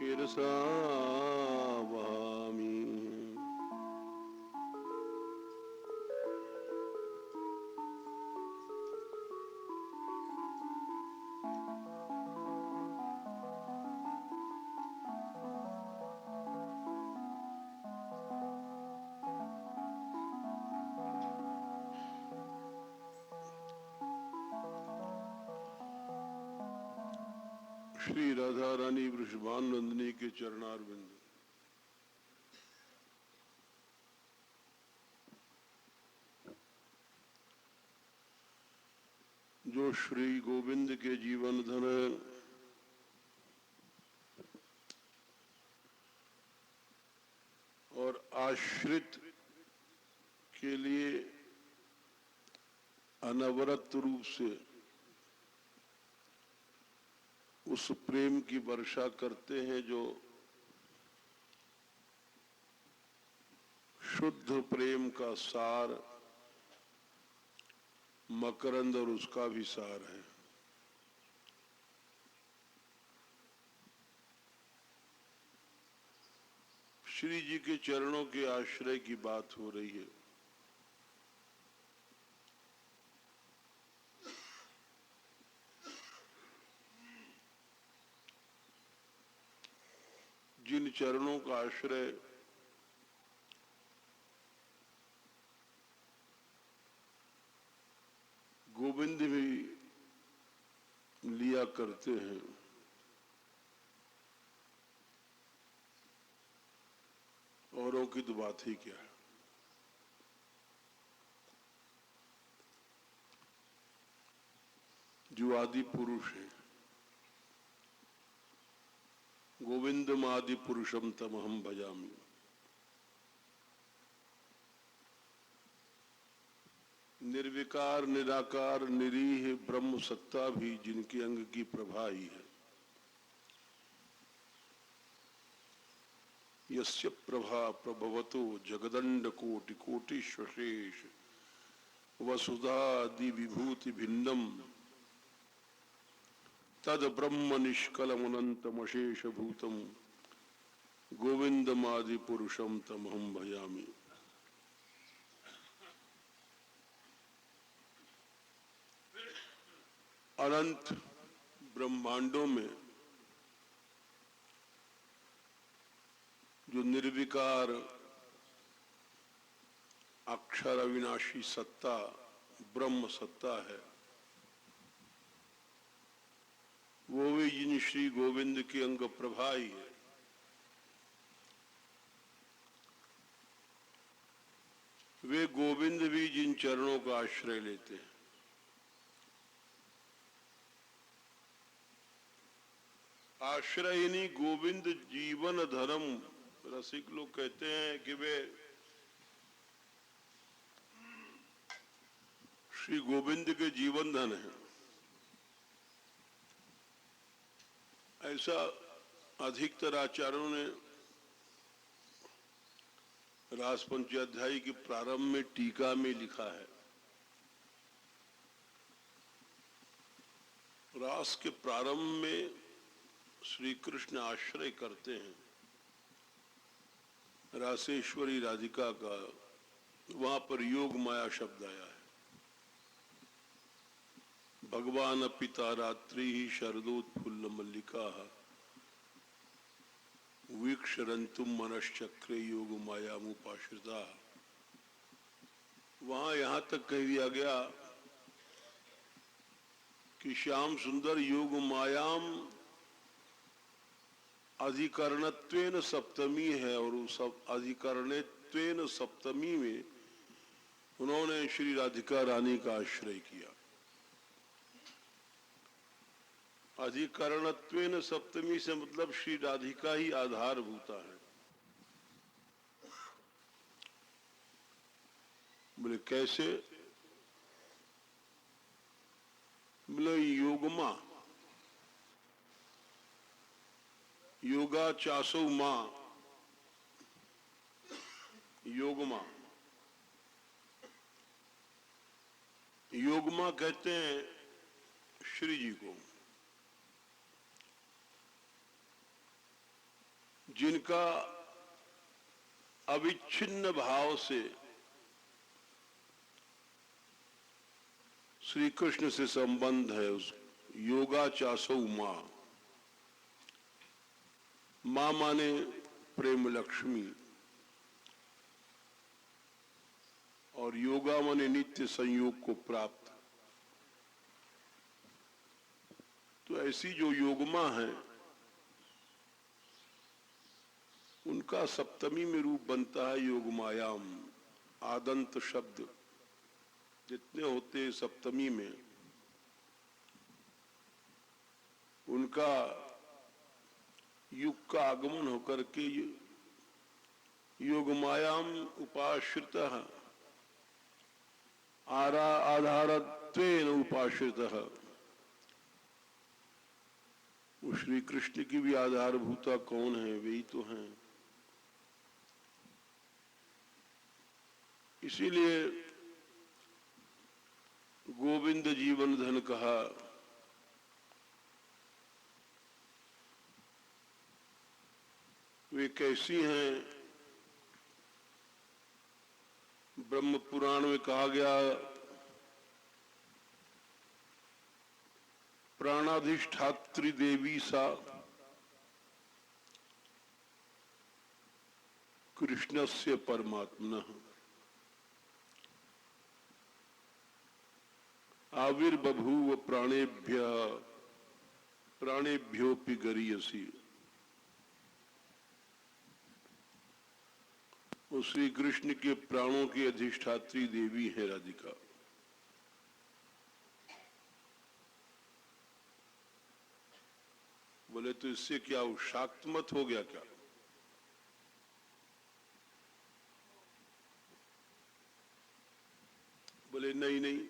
शिरसा वहामि। श्री राधा रानी वृषभानंदिनी के चरणारविंद, जो श्री गोविंद के जीवन धन और आश्रित के लिए अनवरत रूप से उस प्रेम की वर्षा करते हैं जो शुद्ध प्रेम का सार मकरंद और उसका भी सार है। श्री जी के चरणों के आश्रय की बात हो रही है। जिन चरणों का आश्रय गोविंद भी लिया करते हैं, औरों की तो बात ही क्या है। जो आदि पुरुष है, गोविंदम आदि पुरुषम तमहम भजामि। निर्विकार निराकार निरीह ब्रह्म सत्ता भी जिनके अंग की प्रभा ही है। यस्य प्रभा प्रभवतो जगदंड कोटि कोटि शेष वसुधादि विभूति भिन्नम तद ब्रह्म निष्कलम अनंतम अशेष भूतम गोविंदमादि पुरुषम तमहम भजामि। अनंत ब्रह्मांडों में जो निर्विकार अक्षर अविनाशी सत्ता ब्रह्म सत्ता है, वो भी जिन श्री गोविंद की अंग प्रभा ही है। वे गोविंद भी जिन चरणों का आश्रय लेते हैं। आश्रयिनी गोविंद जीवन धर्म। रसिक लोग कहते हैं कि वे श्री गोविंद के जीवन धन है। ऐसा अधिकतर आचार्यों ने रास पंचाध्यायी के प्रारंभ में टीका में लिखा है। रास के प्रारंभ में श्री कृष्ण आश्रय करते हैं रासेश्वरी राधिका का, वहां पर योग माया शब्द आया है। भगवान पिता रात्रि ही शरदोत्फुल्ल मल्लिका वीक्षरंतुम मनश्चक्रे योग मायामुपाश्रिता। वहां यहां तक कह दिया गया कि श्याम सुंदर योग मायाम अधिकरणत्वेन सप्तमी है, और उस अधिकरणत्वेन सप्तमी में उन्होंने श्री राधिका रानी का आश्रय किया। अधिकरणत्वेन सप्तमी से मतलब श्री राधिका ही आधारभूता है। बोले कैसे? बोले योगमा, योगा चासो मां, योगमा। योगमा कहते हैं श्री जी को। जिनका अविच्छिन्न भाव से श्री कृष्ण से संबंध है, उस योगा चासौ माँ, माँ माने प्रेम लक्ष्मी और योगा माने नित्य संयोग को प्राप्त। तो ऐसी जो योगमा है उनका सप्तमी में रूप बनता है योगमायाम। आदंत शब्द जितने होते सप्तमी में उनका युग का आगमन होकर के योगमायाम उपाश्रितः आधारत्वेन उपाश्रितः, वो श्री कृष्ण की भी आधारभूता कौन है? वही तो हैं। इसीलिए गोविंद जीवन धन कहा। वे कैसी हैं? ब्रह्म पुराण में कहा गया प्राणाधिष्ठात्री देवी सा कृष्णस्य परमात्मनः आविर्बभूव प्राणेभ्योऽपि गरीयसी। वो श्री कृष्ण के प्राणों की अधिष्ठात्री देवी है राधिका। बोले तो इससे क्या वो शाक्तमत हो गया क्या? बोले नहीं नहीं,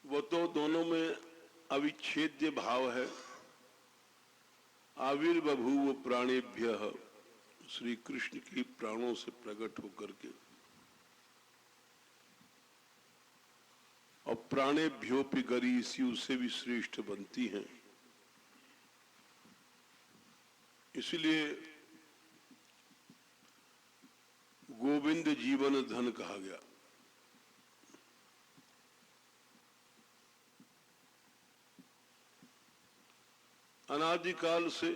वो तो दोनों में अविच्छेद्य भाव है। आविर्बभूव प्राणेभ्यः, श्री कृष्ण की प्राणों से प्रकट होकर के, और प्राणेभ्योऽपि गरीयसी, उससे भी श्रेष्ठ बनती हैं। इसलिए गोविंद जीवन धन कहा गया। अनादिकाल से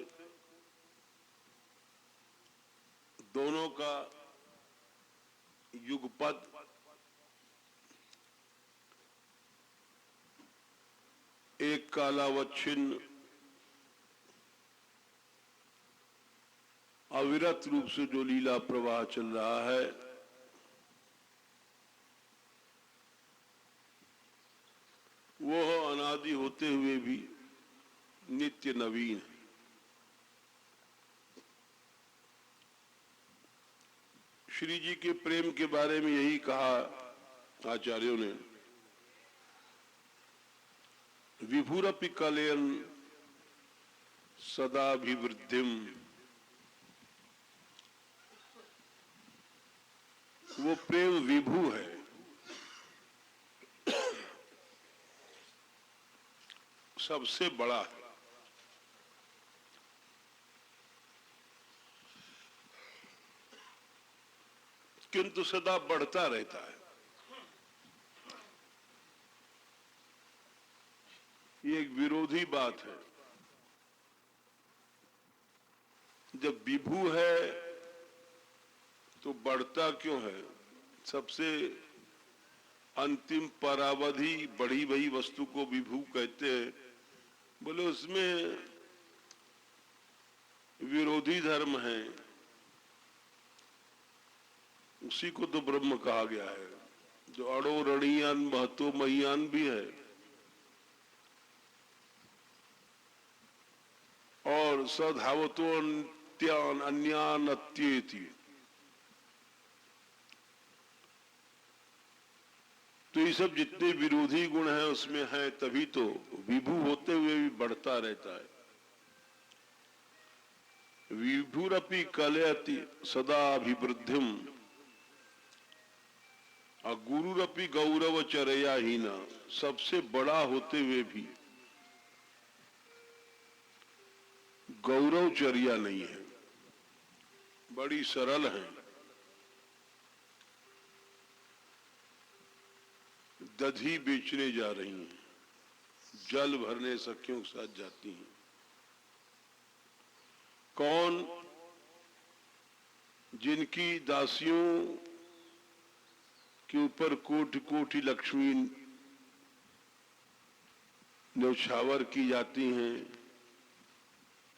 दोनों का युगपद एक कालावच्छिन्न अविरत रूप से जो लीला प्रवाह चल रहा है, वो अनादि होते हुए भी नित्य नवीन है। श्री जी के प्रेम के बारे में यही कहा आचार्यों ने, विभुरपि कलयन् सदाभिवृद्धिम। वो प्रेम विभु है, सबसे बड़ा है। किंतु सदा बढ़ता रहता है। ये एक विरोधी बात है। जब विभु है तो बढ़ता क्यों है? सबसे अंतिम परावधि बढ़ी हुई वस्तु को विभु कहते हैं। बोले उसमें विरोधी धर्म है, उसी को तो ब्रह्म कहा गया है। जो अड़ो रणीयान महतो महियान भी है और सधावतो अन्त्यान अन्यान अत्येति। तो ये सब जितने विरोधी गुण हैं उसमें है, तभी तो विभु होते हुए भी बढ़ता रहता है। विभुरपि कलयति सदा अभिवृद्धिम और गुरुरपि गौरव चरया हीना। सबसे बड़ा होते हुए भी गौरवचर्या नहीं है, बड़ी सरल है। दधी बेचने जा रही हैं, जल भरने सखियों के साथ जाती हैं। कौन? जिनकी दासियों के ऊपर कोटि कोटि लक्ष्मी न्यौछावर की जाती हैं।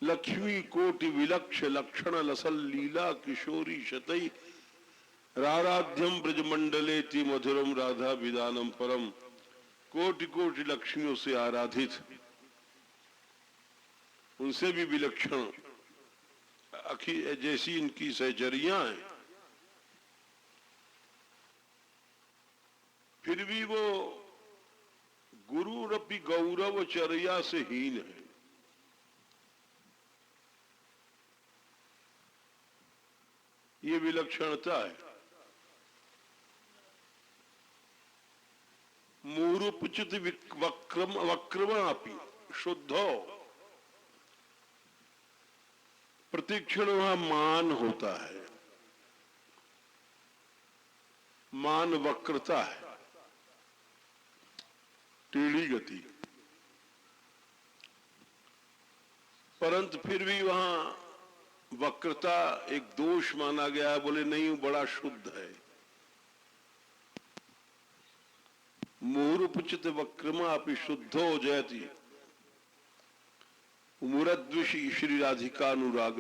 लक्ष्मी कोटि विलक्ष लक्षण लसल लीला किशोरी शतई राराध्यम ब्रजमंडलेति मधुरम राधा विदानम परम। कोटि कोटि लक्ष्मियों से आराधित, उनसे भी विलक्षण जैसी इनकी सहचरियां हैं, फिर भी वो गुरु रपि गौरव चर्या से हीन है। ये विलक्षणता है। मूरुपचित वक्रमापि शुद्धो, प्रतिक्षण वहां मान होता है, मान वक्रता है, टेढ़ी गति, परंतु फिर भी वहां वक्रता एक दोष माना गया है। बोले नहीं, वो बड़ा शुद्ध है। मुहुरुपचित वक्रमा अपि शुद्धो जयति मुरद्विषी श्री राधिका अनुराग।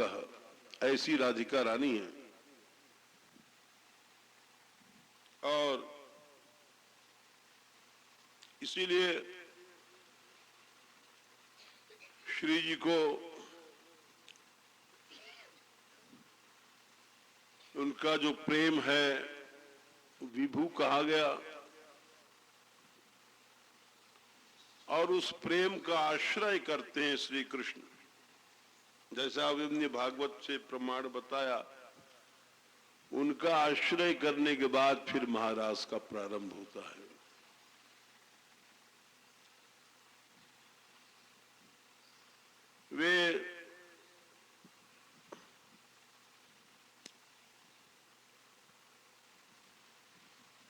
ऐसी राधिका रानी है। और इसीलिए श्री जी को उनका जो प्रेम है विभू कहा गया, और उस प्रेम का आश्रय करते हैं श्री कृष्ण। जैसा हमने भागवत से प्रमाण बताया, उनका आश्रय करने के बाद फिर महाराज का प्रारंभ होता है। वे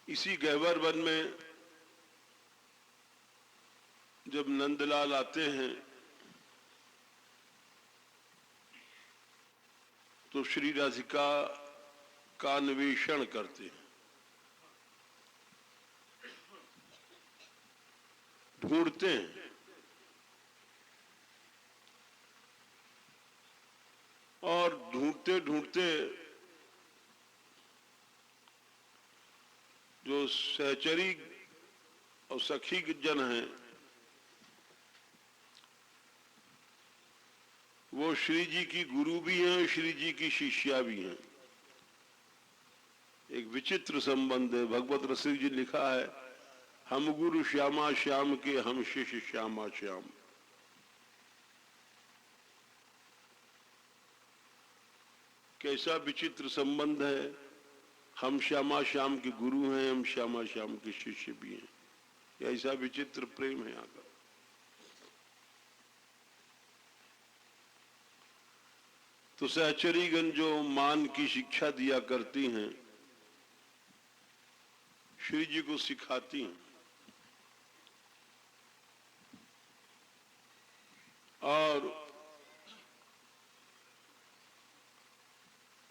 इसी गहवर वन में जब नंदलाल आते हैं तो श्री राधिका का अन्वेषण करते हैं, ढूंढते हैं। और ढूंढते ढूंढते जो सहचरी और सखी जन हैं, वो श्री जी की गुरु भी हैं, श्री जी की शिष्या भी हैं। एक विचित्र संबंध है। भगवत रसिक जी लिखा है, हम गुरु श्यामा श्याम के, हम शिष्य श्यामा श्याम। कैसा विचित्र संबंध है। हम श्यामा श्याम के गुरु हैं, हम श्यामा श्याम के शिष्य भी हैं। ऐसा विचित्र प्रेम है यहाँ का। तो सहचरीगण जो मान की शिक्षा दिया करती हैं, श्री जी को सिखाती हैं। और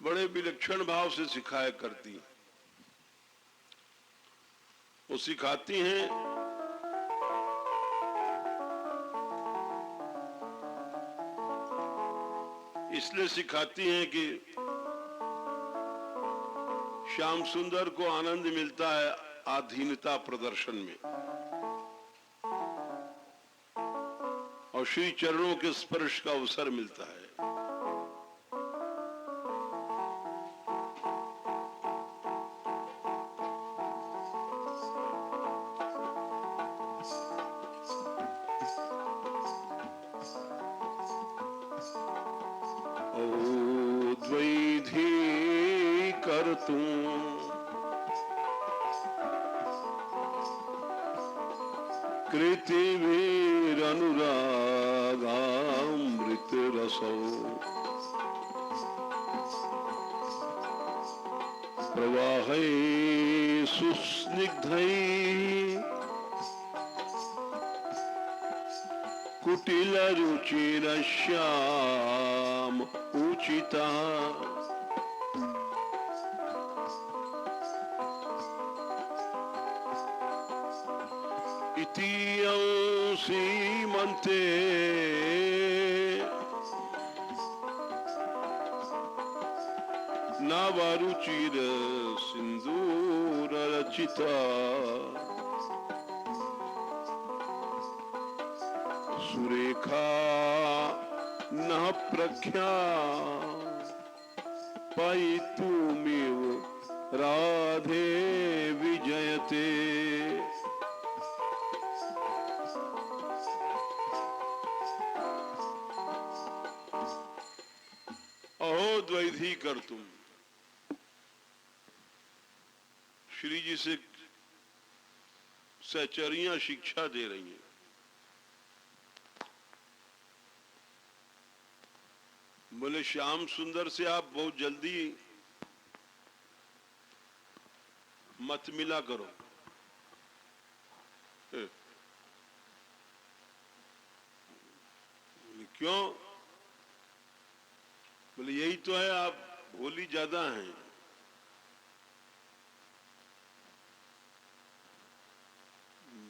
बड़े विलक्षण भाव से सिखाया करती हैं। वो सिखाती हैं इसलिए सिखाती हैं कि श्याम सुंदर को आनंद मिलता है आधीनता प्रदर्शन में, और श्री चरणों के स्पर्श का अवसर मिलता है। कृतिभिरनुरागामृतरसौ प्रवाहै सुस्निग्धैः कुटिलरुचिरश्याम उचिता इतीयं सीमन्ते नवरुचिर सिन्दूररचिता सुरेखा न प्रख्या पयितुमिव राधे विजयते अहो द्वैधी कर तुम। श्री जी से सहचरियां शिक्षा दे रही हैं। बोले श्याम सुंदर से आप बहुत जल्दी मत मिला करो। क्यों? बोले यही तो है, आप भोली ज्यादा हैं।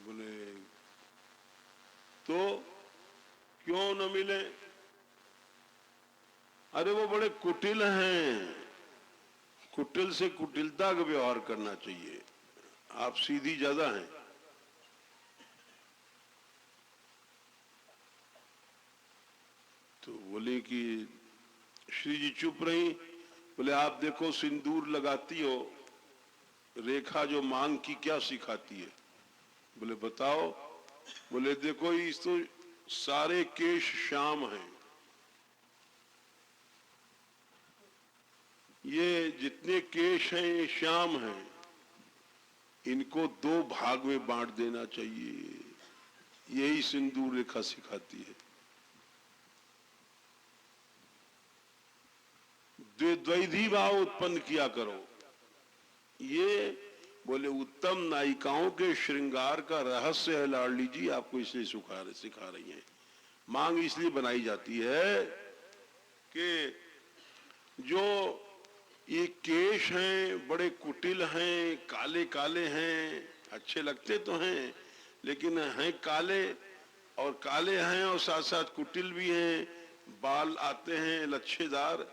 बोले तो क्यों न मिले? अरे वो बड़े कुटिल हैं, कुटिल से कुटिलता का व्यवहार करना चाहिए, आप सीधी ज्यादा हैं। तो बोले कि श्री जी चुप रही। बोले आप देखो सिंदूर लगाती हो, रेखा जो मांग की क्या सिखाती है? बोले बताओ। बोले देखो इस तो सारे केश श्याम हैं, ये जितने केश हैं ये श्याम हैं, इनको दो भाग में बांट देना चाहिए, यही सिंदूर रेखा सिखाती है। द्वैधी भाव उत्पन्न किया करो। ये बोले उत्तम नायिकाओं के श्रृंगार का रहस्य है लाडली जी, आपको इसलिए सिखा रही हैं। मांग इसलिए बनाई जाती है कि जो ये केश हैं बड़े कुटिल हैं, काले काले हैं, अच्छे लगते तो हैं लेकिन हैं काले, और काले हैं और साथ साथ कुटिल भी हैं, बाल आते हैं लच्छेदार।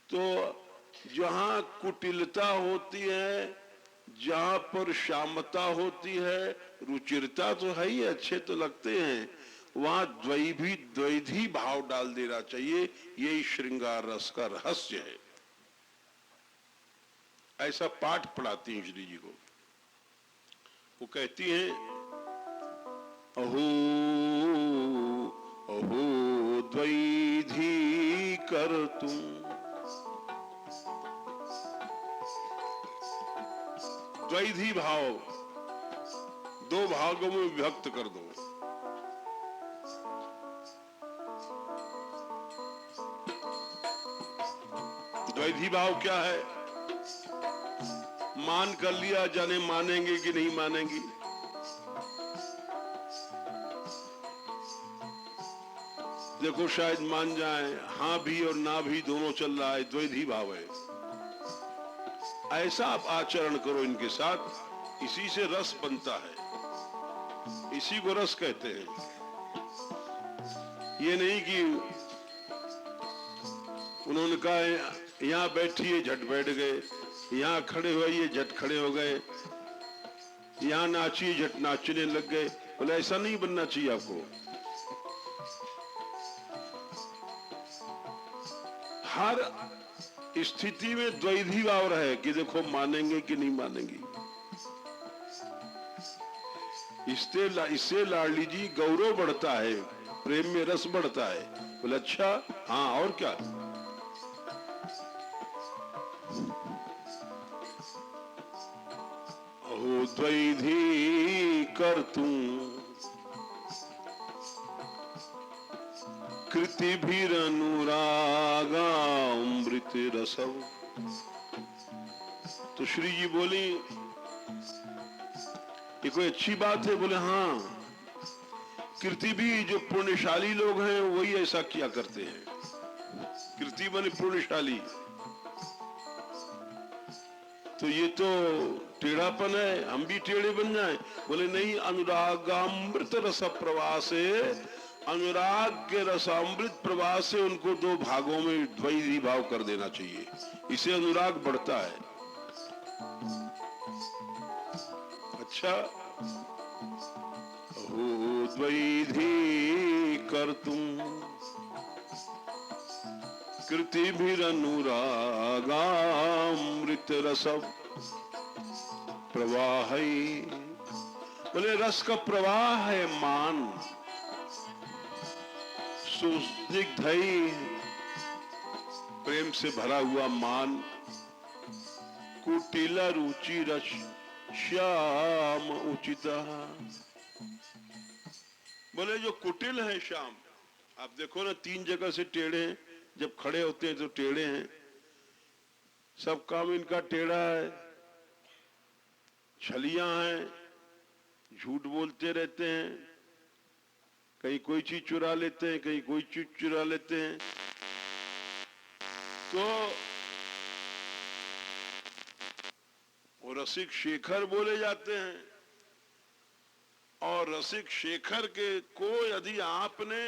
तो जहां कुटिलता होती है, जहां पर श्यामता होती है, रुचिरता तो है ही, अच्छे तो लगते हैं, वहां द्वैधी भाव डाल देना चाहिए। यही श्रृंगार रस का रहस्य है। ऐसा पाठ पढ़ाती हैं श्री जी को। वो कहती हैं अहो अहो द्वैधी कर तुम, द्वैधी भाव दो भागों में विभक्त कर दो। द्वैधी भाव क्या है? मान कर लिया, जाने मानेंगे कि नहीं मानेंगी। देखो शायद मान जाएं, हां भी और ना भी दोनों चल रहा है, द्वैधी भाव है। ऐसा आप आचरण करो इनके साथ, इसी से रस बनता है, इसी को रस कहते हैं। ये नहीं कि उन्होंने कहा यहां बैठिए झट बैठ गए, यहां खड़े हुए ये झट खड़े हो गए, यहां नाचिए झट नाचने लग गए। बोले ऐसा नहीं बनना चाहिए आपको। हर स्थिति में द्वैधी भाव रहे कि देखो मानेंगे कि नहीं मानेंगे। इससे लाडली जी गौरव बढ़ता है, प्रेम में रस बढ़ता है। बोले अच्छा, हाँ और क्या? अहो द्वैधी कर तू कृति भीर अनुरागा अमृत रसव। तो श्री जी बोली ये कोई अच्छी बात है? बोले हाँ, कृति भी जो पुण्यशाली लोग हैं वही ऐसा किया करते हैं। कृति बने पुण्यशाली, तो ये तो टेढ़ापन है, हम भी टेढ़े बन जाएं? बोले नहीं, अनुरागामृत रस प्रवाह से, अनुराग के रसामृत प्रवाह से उनको दो भागों में द्वैधी भाव कर देना चाहिए, इसे अनुराग बढ़ता है। अच्छा, हो द्वैधी कर तुम कृति भी अनुरागामृत रस प्रवाह। बोले रस का प्रवाह है मान, सुस्निग्ध प्रेम से भरा हुआ मान, कुटिला रुचि रस श्याम उचिता। बोले जो कुटिल है श्याम, आप देखो ना, तीन जगह से टेढ़े हैं, जब खड़े होते हैं तो टेढ़े हैं, सब काम इनका टेढ़ा है, छलियां हैं, झूठ बोलते रहते हैं, कहीं कोई चीज चुरा लेते हैं, कहीं कोई चीज चुरा लेते हैं। तो वो रसिक शेखर बोले जाते हैं, और रसिक शेखर के को यदि आपने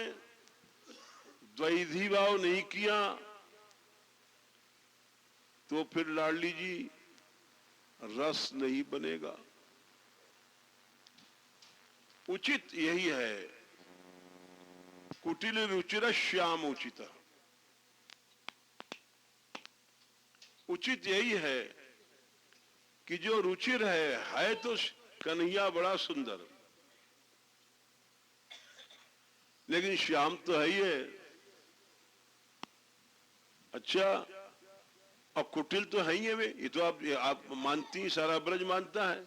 द्वैधी भाव नहीं किया तो फिर लाडली जी रस नहीं बनेगा। उचित यही है, कुटिल रुचिर श्याम उचित। उचित यही है कि जो रुचिर है तो कन्हैया बड़ा सुंदर, लेकिन श्याम तो है ही है। अच्छा, और कुटिल तो है ही है वे, ये तो आप मानती, सारा ब्रज मानता है।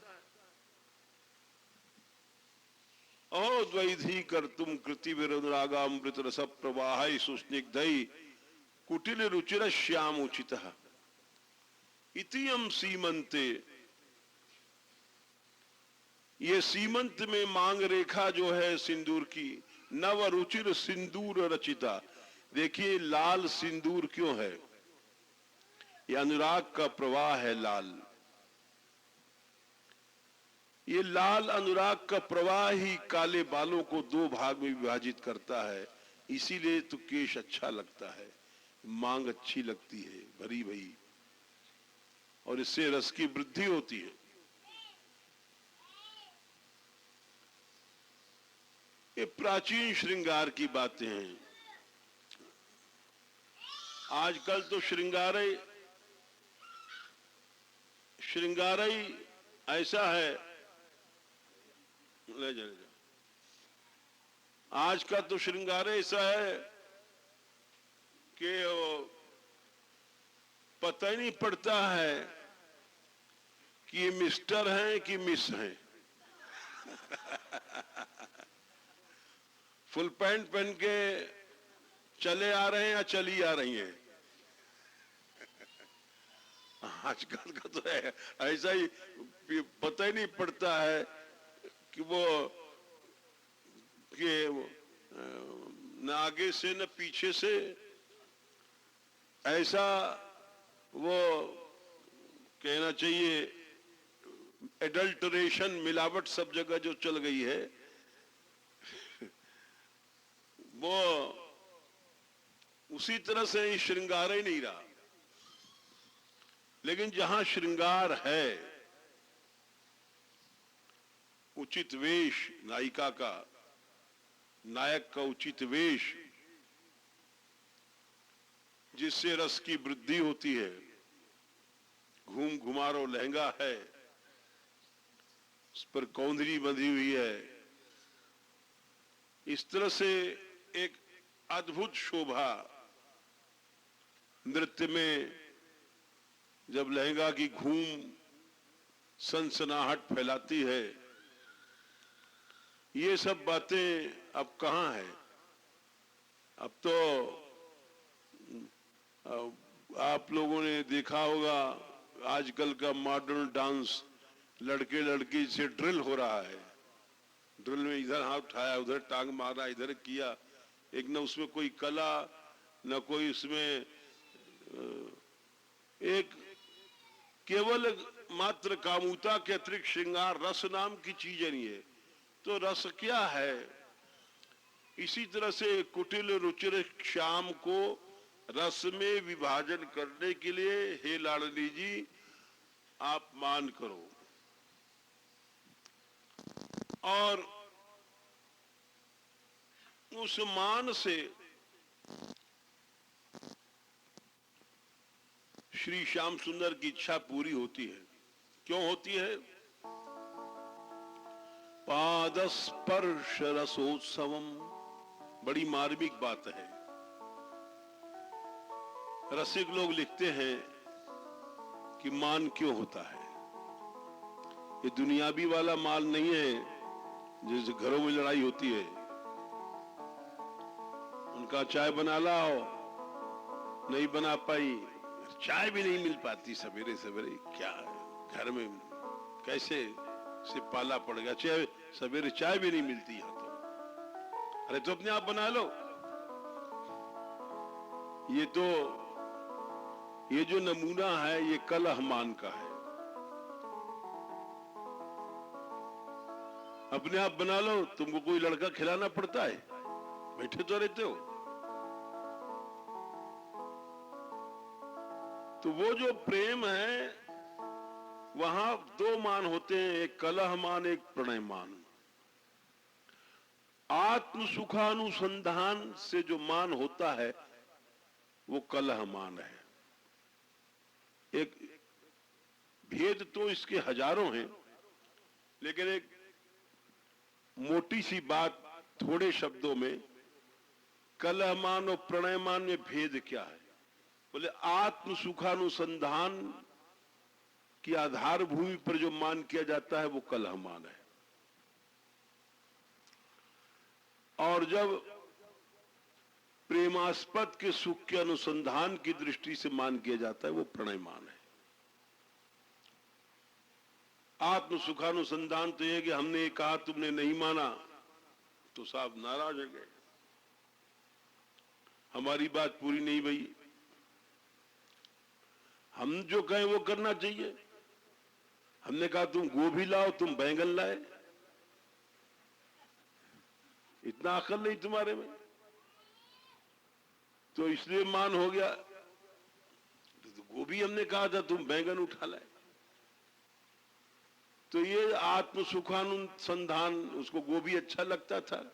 ओ द्वैधी कर तुम कृति विरागामृत रस प्रवाह सुस्निग्धई कुटिल रुचिर श्याम उचित इतियम सीमंते। ये सीमंत में मांग रेखा जो है सिंदूर की, नव रुचिर सिंदूर रचिता। देखिए लाल सिंदूर क्यों है? ये अनुराग का प्रवाह है लाल। ये लाल अनुराग का प्रवाह ही काले बालों को दो भाग में विभाजित करता है, इसीलिए तो केश अच्छा लगता है, मांग अच्छी लगती है भरी भरी, और इससे रस की वृद्धि होती है। ये प्राचीन श्रृंगार की बातें हैं। आजकल तो श्रृंगार ही ऐसा है, ले जा आज का तो श्रृंगार ऐसा है कि पता ही नहीं पड़ता है कि ये मिस्टर हैं कि मिस हैं। फुल पैंट पहन के चले आ रहे हैं या चली आ रही हैं। आजकल का तो है ऐसा ही, पता ही नहीं पड़ता है कि वो न आगे से न पीछे से, ऐसा वो कहना चाहिए एडल्टरेशन, मिलावट सब जगह जो चल गई है, वो उसी तरह से ही श्रृंगार ही नहीं रहा। लेकिन जहां श्रृंगार है, उचित वेश नायिका का, नायक का उचित वेश, जिससे रस की वृद्धि होती है, घूम घुमारो लहंगा है, उस पर कौंधरी बंधी हुई है, इस तरह से एक अद्भुत शोभा नृत्य में, जब लहंगा की घूम सनसनाहट फैलाती है, ये सब बातें अब कहाँ है? अब तो आप लोगों ने देखा होगा आजकल का मॉडर्न डांस, लड़के लड़की से ड्रिल हो रहा है। ड्रिल में इधर हाथ उठाया, उधर टांग मारा, इधर किया, एक न उसमें कोई कला, न कोई उसमें एक केवल मात्र कामुकता के अतिरिक्त श्रृंगार, रस नाम की चीज नहीं है। तो रस क्या है? इसी तरह से कुटिल रुचिर श्याम को रस में विभाजन करने के लिए हे लाडली जी आप मान करो। और उस मान से श्री श्याम सुंदर की इच्छा पूरी होती है। क्यों होती है? पादस्पर्श रसोत्सवम, बड़ी मार्मिक बात है। रसिक लोग लिखते हैं कि मान क्यों होता है। ये दुनियावी वाला मान नहीं है जैसे घरों में लड़ाई होती है, उनका चाय बना लाओ, नहीं बना पाई, चाय भी नहीं मिल पाती सवेरे सवेरे, क्या घर में कैसे से पाला पड़ गया, चाय सवेरे चाय भी नहीं मिलती है। तो अरे तो अपने आप बना लो। ये जो नमूना है ये कलह मान का है। अपने आप बना लो, तुमको कोई लड़का खिलाना पड़ता है? बैठे तो रहते हो। तो वो जो प्रेम है वहां दो मान होते हैं, एक कलह मान, एक प्रणय मान। आत्म सुखानुसंधान से जो मान होता है वो कलह मान है। एक भेद तो इसके हजारों हैं, लेकिन एक मोटी सी बात थोड़े शब्दों में, कलह मान और प्रणय मान में भेद क्या है? बोले आत्म सुखानुसंधान की आधार भूमि पर जो मान किया जाता है वो कलह मान है। और जब प्रेमास्पद के सुख के अनुसंधान की दृष्टि से मान किया जाता है वो प्रणय मान है। आत्म सुखानुसंधान तो यह कि हमने ये कहा तुमने नहीं माना तो साहब नाराज हो गए, हमारी बात पूरी नहीं भई, हम जो कहें वो करना चाहिए। हमने कहा तुम गोभी लाओ, तुम बैंगन लाए, इतना अकल नहीं तुम्हारे में, तो इसलिए मान हो गया। तो गोभी हमने कहा था, तुम बैंगन उठा लाए। तो ये आत्म सुखानुसंधान, उसको गोभी अच्छा लगता था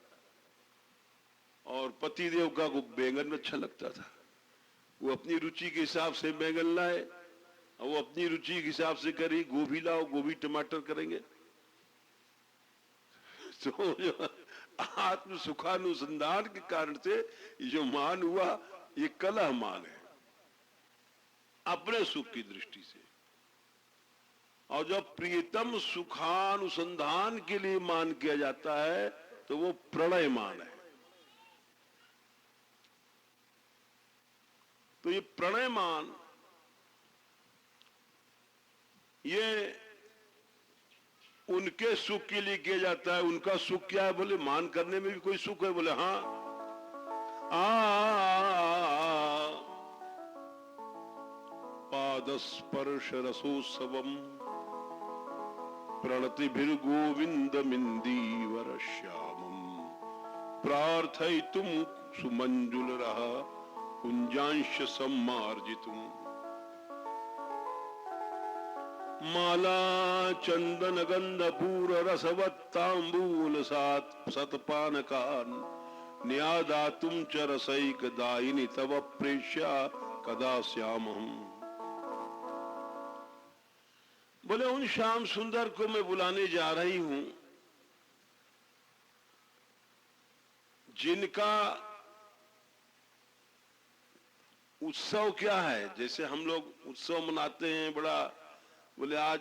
और पतिदेव का को बैंगन अच्छा लगता था। वो अपनी रुचि के हिसाब से बैंगन लाए और वो अपनी रुचि के हिसाब से करी, गोभी लाओ, गोभी टमाटर करेंगे। तो जो आत्म सुखानुसंधान के कारण से ये जो मान हुआ ये कलह मान है अपने सुख की दृष्टि से। और जब प्रियतम सुखानुसंधान के लिए मान किया जाता है तो वो प्रणय मान है। तो ये प्रणय मान, ये उनके सुख के लिए किया जाता है। उनका सुख क्या है? बोले मान करने में भी कोई सुख है? बोले हाँ, पादस्पर्श रसोत्सवम प्रणतिभिर्गोविंदमिन्दीवर श्यामम प्रार्थयितुम सुमंजुलरः कुंजांश सम्मार्जितुम माला चंदन गंध पूर रसवत्तांबूल सतपानकान न्यादातुम च रसैक दायिनी तव प्रेष्या कदा श्यामहम। बोले उन श्याम सुंदर को मैं बुलाने जा रही हूं जिनका उत्सव क्या है। जैसे हम लोग उत्सव मनाते हैं बड़ा, बोले आज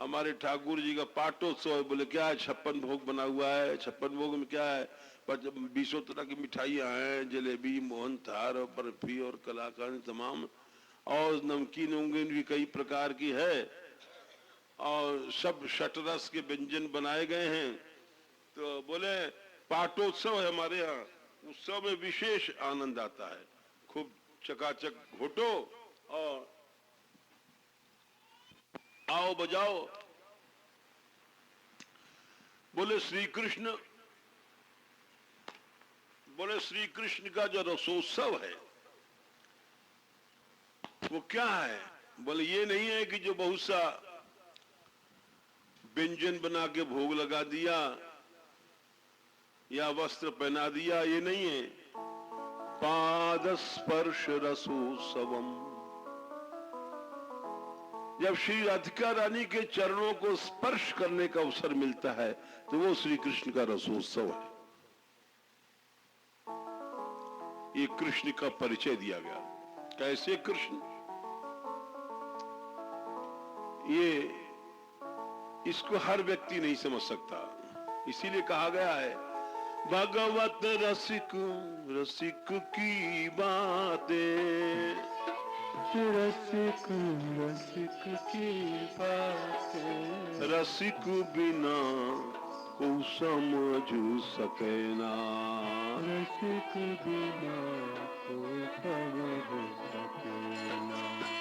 हमारे ठाकुर जी का पाटोत्सव है। बोले क्या है? 56 भोग बना हुआ है। 56 भोग में क्या है? पर 20 तरह की मिठाइयाँ हैं, जलेबी, मोहन थाल और बर्फी और कलाकंद तमाम, और नमकीन उमकीन भी कई प्रकार की है, और सब षटरस के व्यंजन बनाए गए हैं। तो बोले पाटोत्सव है हमारे यहाँ, उत्सव में विशेष आनंद आता है, खूब चकाचक घोटो और आओ बजाओ। बोले श्री कृष्ण का जो रसोत्सव है वो क्या है? बोले ये नहीं है कि जो बहुत सा व्यंजन बना के भोग लगा दिया या वस्त्र पहना दिया, ये नहीं है। पाद स्पर्श रसोत्सवम, जब श्री राधिका रानी के चरणों को स्पर्श करने का अवसर मिलता है तो वो श्री कृष्ण का रसोत्सव है। ये कृष्ण का परिचय दिया गया। कैसे कृष्ण? ये इसको हर व्यक्ति नहीं समझ सकता, इसीलिए कहा गया है भगवत रसिक रसिक की बातें, रसिक रसिक की बातें, रसिक बिना को समझ सके ना, रसिक बिना को समझ सके ना।